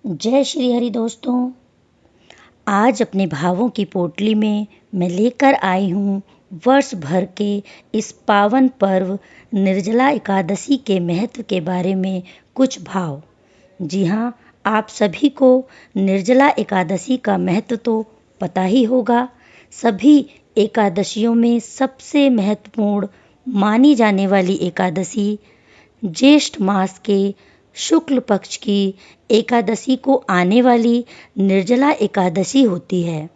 जय श्री हरि दोस्तों। आज अपने भावों की पोटली में मैं लेकर आई हूँ वर्ष भर के इस पावन पर्व निर्जला एकादशी के महत्व के बारे में कुछ भाव। जी हाँ, आप सभी को निर्जला एकादशी का महत्व तो पता ही होगा। सभी एकादशियों में सबसे महत्वपूर्ण मानी जाने वाली एकादशी ज्येष्ठ मास के शुक्ल पक्ष की एकादशी को आने वाली निर्जला एकादशी होती है।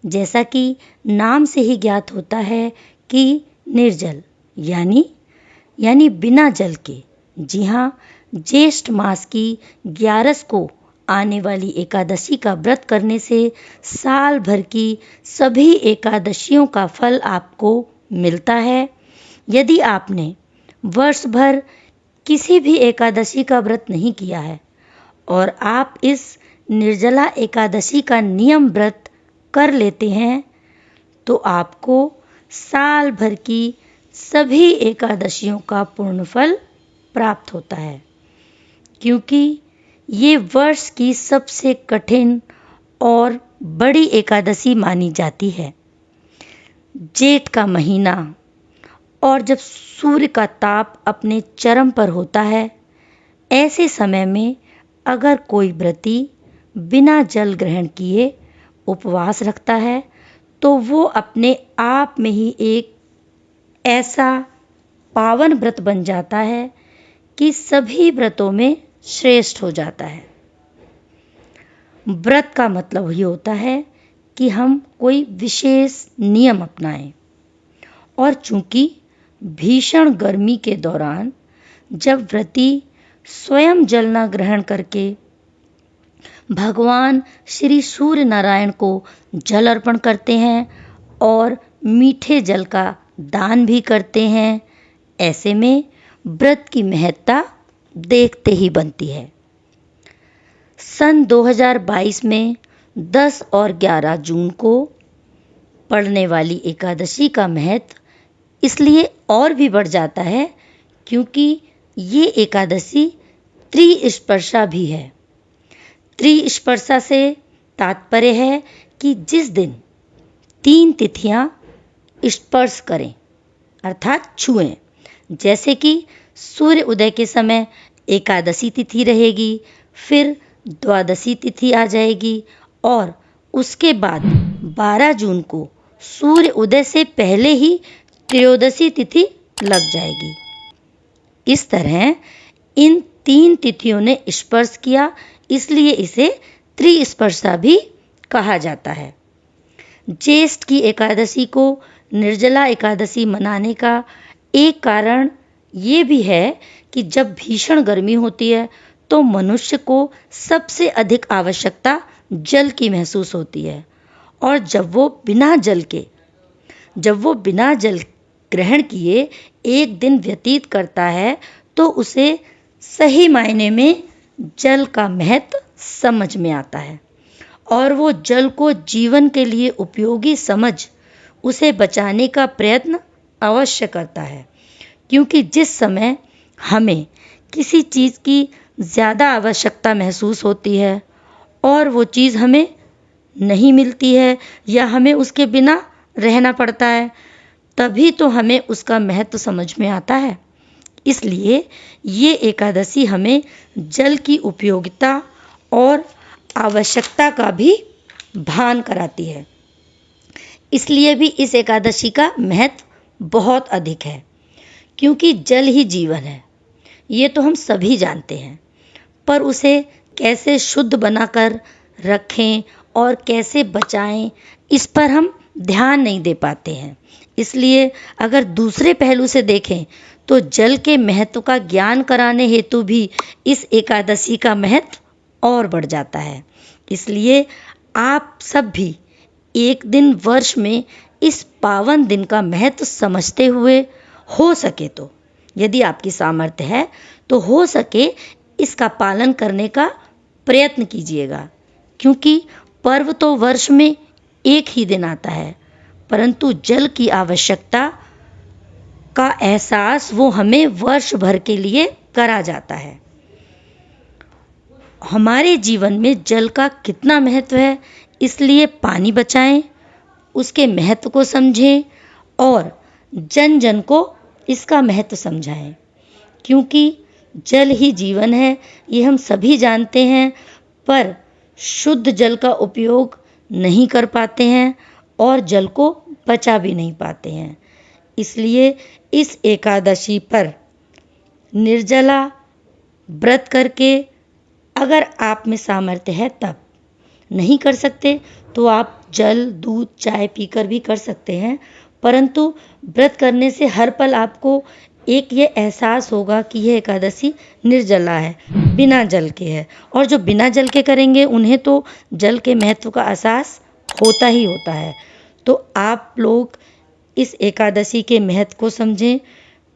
जैसा कि नाम से ही ज्ञात होता है कि निर्जल यानी बिना जल के। जी हाँ, ज्येष्ठ मास की 11 को आने वाली एकादशी का व्रत करने से साल भर की सभी एकादशियों का फल आपको मिलता है। यदि आपने वर्ष भर किसी भी एकादशी का व्रत नहीं किया है और आप इस निर्जला एकादशी का नियम व्रत कर लेते हैं तो आपको साल भर की सभी एकादशियों का पूर्ण फल प्राप्त होता है, क्योंकि ये वर्ष की सबसे कठिन और बड़ी एकादशी मानी जाती है। जेठ का महीना और जब सूर्य का ताप अपने चरम पर होता है, ऐसे समय में अगर कोई व्रती बिना जल ग्रहण किए उपवास रखता है तो वो अपने आप में ही एक ऐसा पावन व्रत बन जाता है कि सभी व्रतों में श्रेष्ठ हो जाता है। व्रत का मतलब ये होता है कि हम कोई विशेष नियम अपनाएं। और चूंकि भीषण गर्मी के दौरान जब व्रती स्वयं जल न ग्रहण करके भगवान श्री सूर्य नारायण को जल अर्पण करते हैं और मीठे जल का दान भी करते हैं, ऐसे में व्रत की महत्ता देखते ही बनती है। सन 2022 में 10 और 11 जून को पड़ने वाली एकादशी का महत्व इसलिए और भी बढ़ जाता है क्योंकि ये एकादशी त्रिस्पर्शा भी है। त्रिस्पर्शा से तात्पर्य है कि जिस दिन 3 तिथियां स्पर्श करें अर्थात छुएं। जैसे कि सूर्य उदय के समय एकादशी तिथि रहेगी, फिर द्वादशी तिथि आ जाएगी और उसके बाद 12 जून को सूर्य उदय से पहले ही त्रयोदशी तिथि लग जाएगी। इस तरह इन 3 तिथियों ने स्पर्श किया, इसलिए इसे त्रिस्पर्शा भी कहा जाता है। ज्येष्ठ की एकादशी को निर्जला एकादशी मनाने का एक कारण ये भी है कि जब भीषण गर्मी होती है तो मनुष्य को सबसे अधिक आवश्यकता जल की महसूस होती है, और जब वो बिना जल ग्रहण किए एक दिन व्यतीत करता है तो उसे सही मायने में जल का महत्व समझ में आता है और वो जल को जीवन के लिए उपयोगी समझ उसे बचाने का प्रयत्न अवश्य करता है। क्योंकि जिस समय हमें किसी चीज़ की ज़्यादा आवश्यकता महसूस होती है और वो चीज़ हमें नहीं मिलती है या हमें उसके बिना रहना पड़ता है, तभी तो हमें उसका महत्व समझ में आता है। इसलिए ये एकादशी हमें जल की उपयोगिता और आवश्यकता का भी भान कराती है। इसलिए भी इस एकादशी का महत्व बहुत अधिक है, क्योंकि जल ही जीवन है, ये तो हम सभी जानते हैं। पर उसे कैसे शुद्ध बनाकर रखें और कैसे बचाएं, इस पर हम ध्यान नहीं दे पाते हैं। इसलिए अगर दूसरे पहलू से देखें तो जल के महत्व का ज्ञान कराने हेतु भी इस एकादशी का महत्व और बढ़ जाता है। इसलिए आप सब भी एक दिन वर्ष में इस पावन दिन का महत्व समझते हुए, हो सके तो, यदि आपकी सामर्थ्य है तो हो सके इसका पालन करने का प्रयत्न कीजिएगा। क्योंकि पर्व तो वर्ष में एक ही दिन आता है, परंतु जल की आवश्यकता का एहसास वो हमें वर्ष भर के लिए करा जाता है। हमारे जीवन में जल का कितना महत्व है, इसलिए पानी बचाएं, उसके महत्व को समझें और जन जन को इसका महत्व समझाएं। क्योंकि जल ही जीवन है, ये हम सभी जानते हैं, पर शुद्ध जल का उपयोग नहीं कर पाते हैं और जल को बचा भी नहीं पाते हैं। इसलिए इस एकादशी पर निर्जला व्रत करके, अगर आप में सामर्थ्य है तब, नहीं कर सकते तो आप जल, दूध, चाय पीकर भी कर सकते हैं। परंतु व्रत करने से हर पल आपको एक ये एहसास होगा कि यह एकादशी निर्जला है, बिना जल के है। और जो बिना जल के करेंगे उन्हें तो जल के महत्व का एहसास होता ही होता है। तो आप लोग इस एकादशी के महत्व को समझें,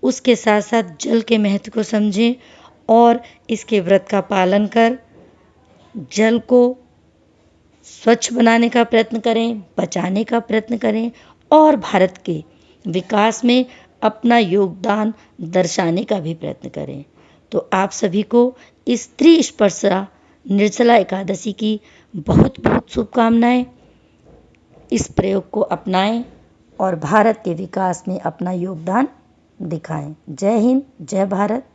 उसके साथ साथ जल के महत्व को समझें और इसके व्रत का पालन कर जल को स्वच्छ बनाने का प्रयत्न करें, बचाने का प्रयत्न करें और भारत के विकास में अपना योगदान दर्शाने का भी प्रयत्न करें। तो आप सभी को इस त्रिस्पर्शा निर्जला एकादशी की बहुत बहुत शुभकामनाएं। इस प्रयोग को अपनाएं और भारत के विकास में अपना योगदान दिखाएं। जय हिंद, जय भारत।